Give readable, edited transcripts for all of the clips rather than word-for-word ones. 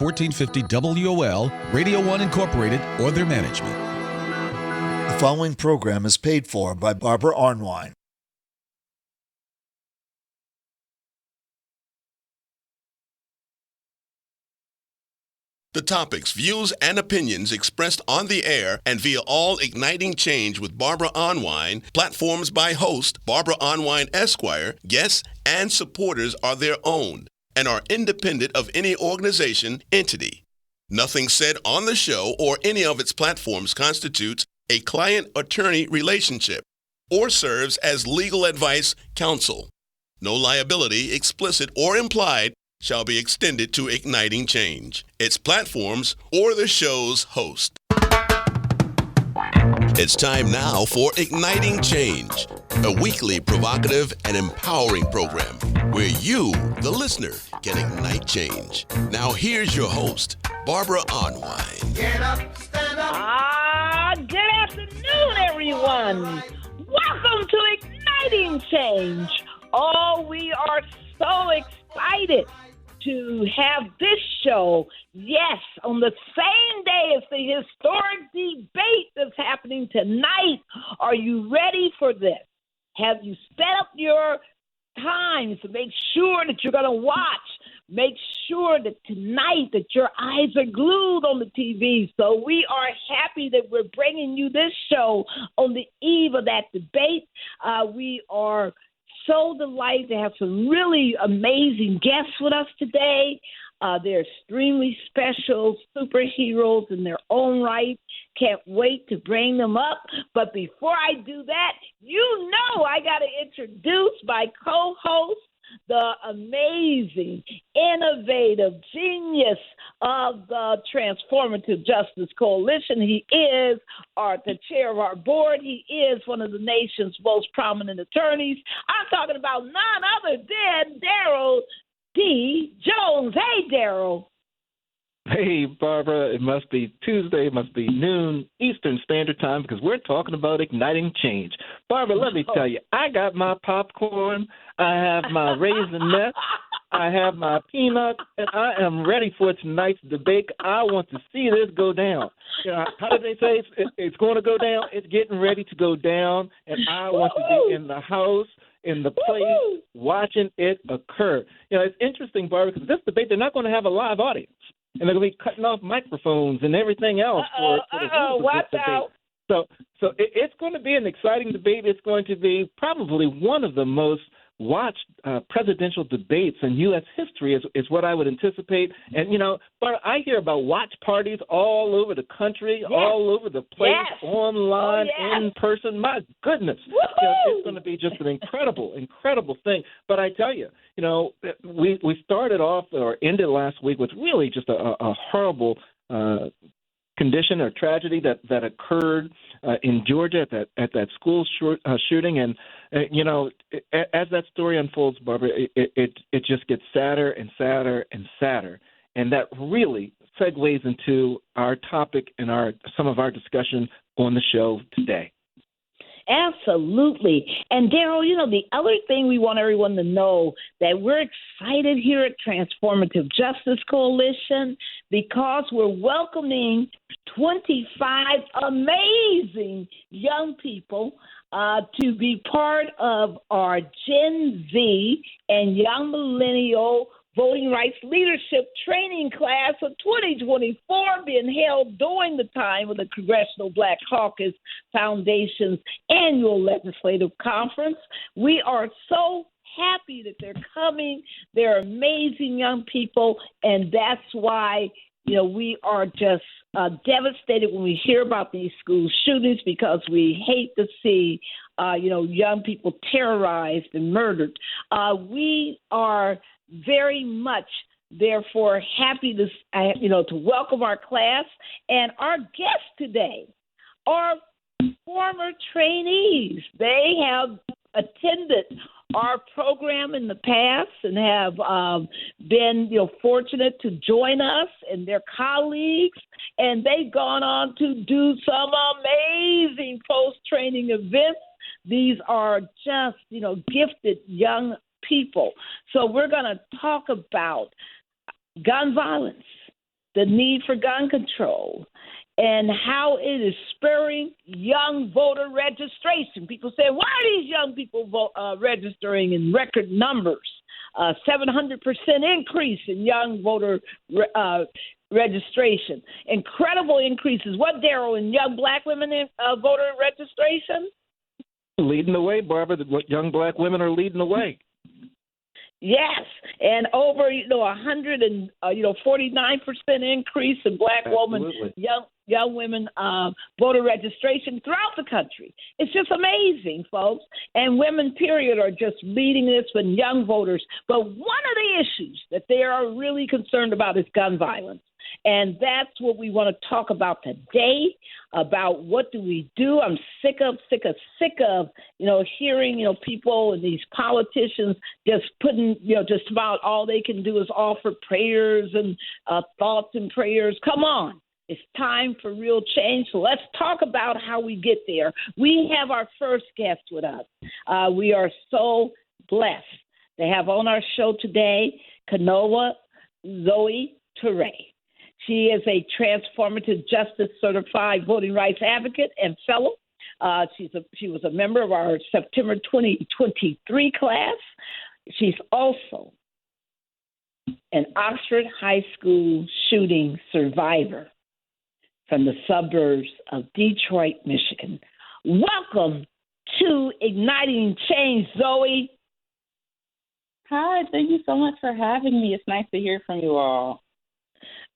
1450 WOL, Radio 1 Incorporated, or their management. The following program is paid for by Barbara Arnwine. The topics, views, and opinions expressed on the air and via All Igniting Change with Barbara Arnwine, platforms by host Barbara Arnwine Esquire, guests, and supporters are their own and are independent of any organization, entity. Nothing said on the show or any of its platforms constitutes a client-attorney relationship or serves as legal advice counsel. No liability, explicit or implied, shall be extended to Igniting Change, its platforms, or the show's host. It's time now for Igniting Change, a weekly provocative and empowering program where you, the listener, can ignite change. Now here's your host, Barbara Arnwine. Get up, stand up. Good afternoon, everyone. Welcome to Igniting Change. Oh, we are so excited to have this show, yes, on the same day as the historic debate that's happening tonight. Are you ready for this? Have you set up your times to make sure that you're going to watch? Make sure that tonight that your eyes are glued on the TV. So we are happy that we're bringing you this show on the eve of that debate. We are so delighted to have some really amazing guests with us today. They're extremely special superheroes in their own right. Can't wait to bring them up. But before I do that, you know I got to introduce my co-host, the amazing, innovative genius of the Transformative Justice Coalition. He is the chair of our board. He is one of the nation's most prominent attorneys. I'm talking about none other than Daryl D. Jones. Hey, Daryl. Hey, Barbara, it must be Tuesday, it must be noon Eastern Standard Time because we're talking about igniting change. Barbara, let me tell you, I got my popcorn, I have my raisinets, I have my peanuts, and I am ready for tonight's debate. I want to see this go down. You know, how did they say it's going to go down? It's getting ready to go down, and I want to be in the house, in the place, watching it occur. You know, it's interesting, Barbara, because this debate, they're not going to have a live audience. And they're going to be cutting off microphones and everything else for the rules of this debate. So it's going to be an exciting debate. It's going to be probably one of the most watched presidential debates in U.S. history is what I would anticipate. And, you know, but I hear about watch parties all over the country, all over the place, online, in person. My goodness. You know, it's going to be just an incredible thing. But I tell you, you know, we started off or ended last week with really just a horrible condition or tragedy that occurred in Georgia at that school shooting. And, you know, as that story unfolds, Barbara, it just gets sadder and sadder and sadder. And that really segues into our topic and some of our discussion on the show today. Absolutely. And Daryl, you know, the other thing we want everyone to know that we're excited here at Transformative Justice Coalition because we're welcoming 25 amazing young people to be part of our Gen Z and Young Millennial Voting Rights Leadership Training Class of 2024 being held during the time of the Congressional Black Caucus Foundation's annual legislative conference. We are so happy that they're coming. They're amazing young people, and that's why, you know, we are just devastated when we hear about these school shootings because we hate to see, you know, young people terrorized and murdered. We are very much, therefore, happy to, to welcome our class. And our guests today are former trainees. They have attended our program in the past and have been, fortunate to join us and their colleagues. And they've gone on to do some amazing post-training events. These are just, gifted young people. So we're going to talk about gun violence, the need for gun control and how it is spurring young voter registration. People say, why are these young people registering in record numbers? 700% increase in young voter registration. Incredible increases. What, Daryl, in young black women in voter registration? Leading the way, Barbara. The young black women are leading the way. Yes, and over 149% increase in black women, young women voter registration throughout the country. It's just amazing, folks. And women, period, are just leading this with young voters. But one of the issues that they are really concerned about is gun violence. And that's what we want to talk about today, about what do we do. I'm sick of hearing, people and these politicians just putting, just about all they can do is offer prayers and thoughts and prayers. Come on. It's time for real change. So let's talk about how we get there. We have our first guest with us. We are so blessed to have on our show today Konoba Zoe Touray. She is a transformative justice certified voting rights advocate and fellow. She was a member of our September 2023 class. She's also an Oxford High School shooting survivor from the suburbs of Detroit, Michigan. Welcome to Igniting Change, Zoe. Hi, thank you so much for having me. It's nice to hear from you all.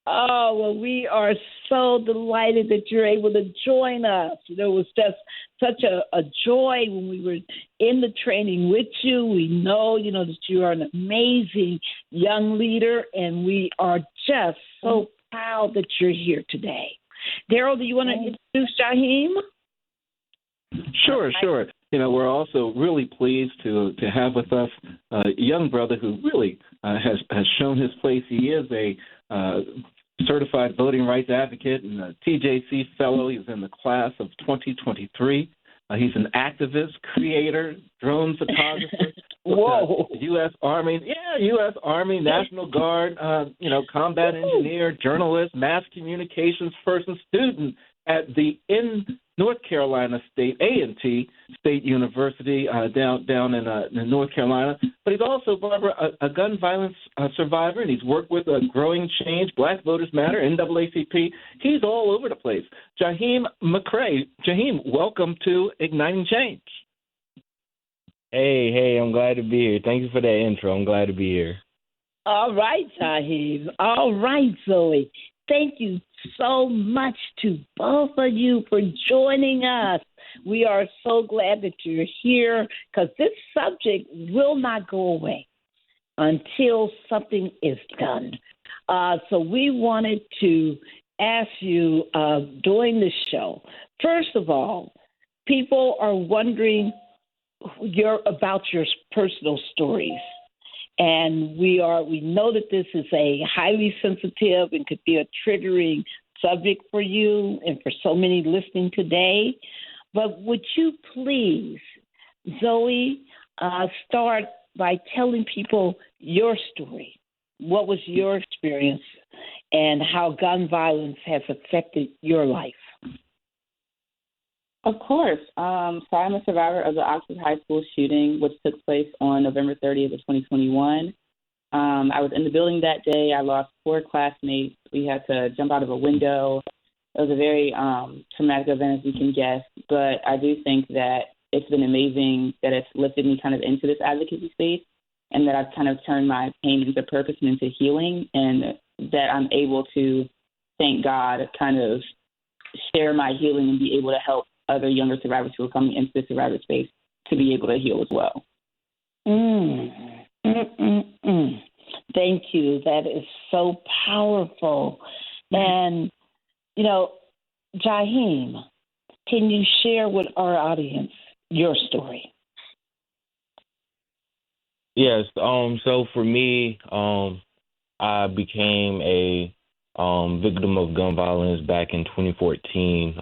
Oh, well, we are so delighted that you're able to join us. It was just such a joy when we were in the training with you. We know, that you are an amazing young leader, and we are just so proud that you're here today. Daryl, do you want to introduce Jaheim? Sure. We're also really pleased to have with us a young brother who really has shown his place. He is a certified voting rights advocate and a TJC fellow. He's in the class of 2023. He's an activist, creator, drone photographer. Whoa. U.S. Army, National Guard, combat engineer, journalist, mass communications person, student at the North Carolina State, A&T State University down in North Carolina. But he's also, Barbara, a gun violence survivor, and he's worked with Growing Change, Black Voters Matter, NAACP. He's all over the place. Jaheim McRae. Jaheim, welcome to Igniting Change. Hey, I'm glad to be here. Thank you for that intro. I'm glad to be here. All right, Jaheim. All right, Zoe. Thank you so much to both of you for joining us. We are so glad that you're here because this subject will not go away until something is done. So we wanted to ask you during the show, first of all, people are wondering about your personal stories. And we know that this is a highly sensitive and could be a triggering subject for you and for so many listening today. But would you please, Zoe, start by telling people your story? What was your experience and how gun violence has affected your life? Of course. So I'm a survivor of the Oxford High School shooting, which took place on November 30th of 2021. I was in the building that day. I lost 4 classmates. We had to jump out of a window. It was a very traumatic event, as you can guess. But I do think that it's been amazing that it's lifted me kind of into this advocacy space and that I've kind of turned my pain into purpose and into healing, and that I'm able to, thank God, kind of share my healing and be able to help other younger survivors who are coming into the survivor space to be able to heal as well. Thank you. That is so powerful. And, Jaheim, can you share with our audience your story? Yes. So for me, I became a victim of gun violence back in 2014.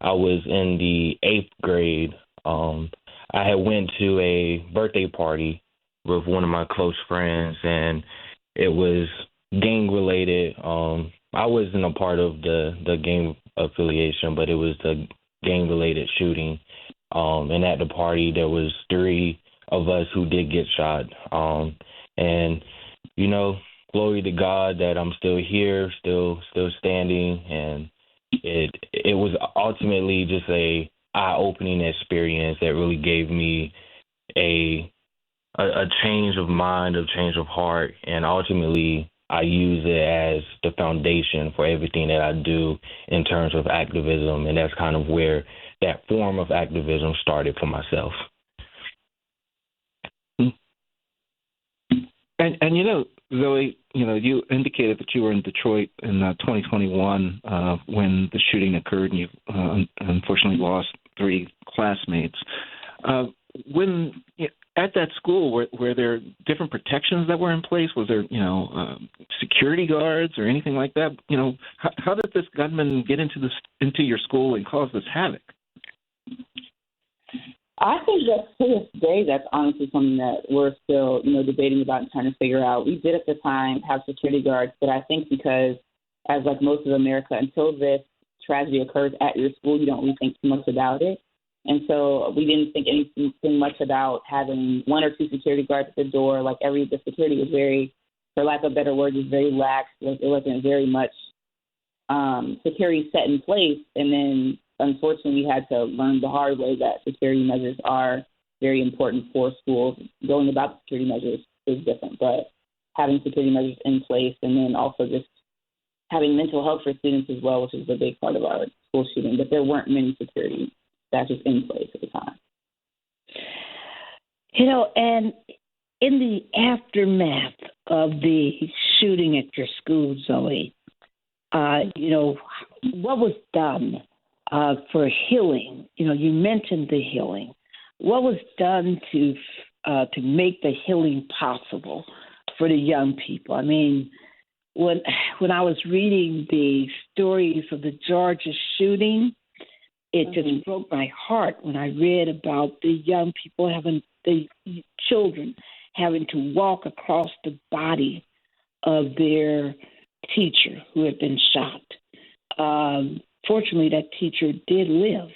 I was in the 8th grade. I had went to a birthday party with one of my close friends, and it was gang-related. I wasn't a part of the gang affiliation, but it was the gang-related shooting. And at the party, there was 3 of us who did get shot. And, you know, glory to God that I'm still here, still standing. And it was ultimately just a eye-opening experience that really gave me a change of mind, a change of heart, and ultimately I use it as the foundation for everything that I do in terms of activism, and that's kind of where that form of activism started for myself. And you know, Zoe, you know, you indicated that you were in Detroit in 2021 when the shooting occurred, and you unfortunately lost 3 classmates. When at that school, were there different protections that were in place? Was there, you know, security guards or anything like that? You know, how did this gunman get into your school and cause this havoc? I think that to this day, that's honestly something that we're still, you know, debating about and trying to figure out. We did at the time have security guards, but I think because, as like most of America, until this tragedy occurs at your school, you don't really think too much about it. And so we didn't think anything much about having 1 or 2 security guards at the door. Like the security was very, for lack of better words, was very lax. It wasn't very much security set in place. And then, unfortunately, we had to learn the hard way that security measures are very important for schools. Going about security measures is different, but having security measures in place, and then also just having mental health for students as well, which is a big part of our school shooting. But there weren't many security that's just in place at the time. You know, and in the aftermath of the shooting at your school, Zoe, you know, what was done for healing? You know, you mentioned the healing. What was done to make the healing possible for the young people? I mean, when I was reading the stories of the Georgia shooting, it just broke my heart when I read about the young people the children having to walk across the body of their teacher who had been shot. Fortunately, that teacher did live,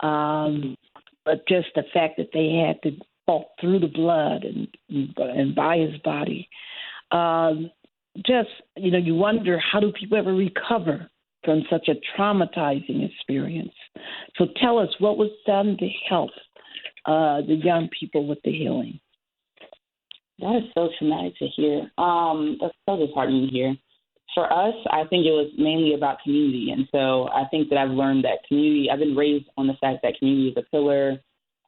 but just the fact that they had to walk through the blood and by his body, just, you know, you wonder, how do people ever recover from such a traumatizing experience? So tell us, what was done to help the young people with the healing? That is so traumatic to hear. That's so disheartening to hear. For us, I think it was mainly about community. And so I think that I've learned that community, I've been raised on the fact that community is a pillar,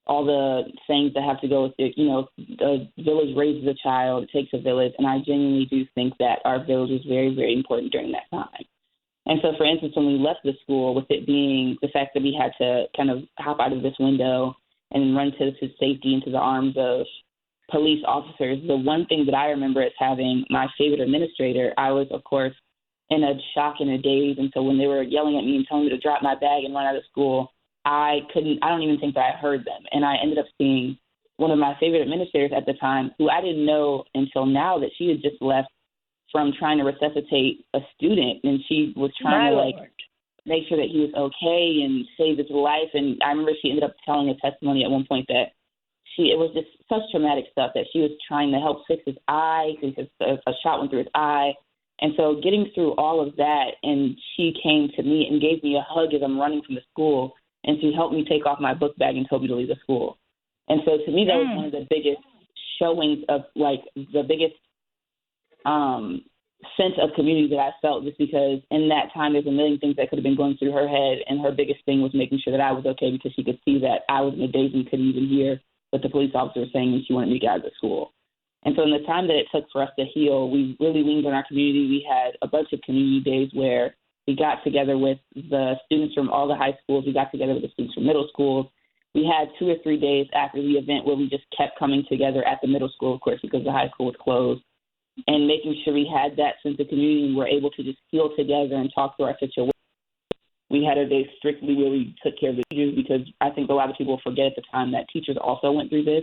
all the things that have to go with it. You know, the village raises a child, it takes a village. And I genuinely do think that our village was very, very important during that time. And so, for instance, when we left the school, with it being the fact that we had to kind of hop out of this window and run to safety into the arms of police officers, the one thing that I remember is having my favorite administrator. I was, of course, in a shock and a daze. And so when they were yelling at me and telling me to drop my bag and run out of school, I don't even think that I heard them. And I ended up seeing one of my favorite administrators at the time, who I didn't know until now that she had just left from trying to resuscitate a student, and she was trying to make sure that he was okay and save his life. And I remember she ended up telling a testimony at one point that it was just such traumatic stuff, that she was trying to help fix his eye because a shot went through his eye. And so getting through all of that, and she came to me and gave me a hug as I'm running from the school, and she helped me take off my book bag and told me to leave the school. And so to me, that was one of the biggest showings of, like, the biggest sense of community that I felt, just because in that time there's a million things that could have been going through her head, and her biggest thing was making sure that I was okay, because she could see that I was in a daze and couldn't even hear what the police officer was saying, and she wanted me to get out of the school. And so in the time that it took for us to heal, we really leaned on our community. We had a bunch of community days where we got together with the students from all the high schools. We got together with the students from middle schools. We had 2 or 3 days after the event where we just kept coming together at the middle school, of course, because the high school was closed, and making sure we had that sense of community and were able to just heal together and talk through our situation. We had a day strictly where we took care of the teachers, because I think a lot of people forget at the time that teachers also went through this.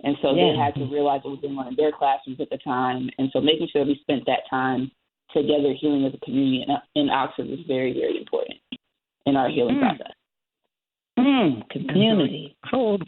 And so they had to realize what was going on in their classrooms at the time. And so making sure we spent that time together healing as a community in Oxford is very, very important in our healing process. Community. How old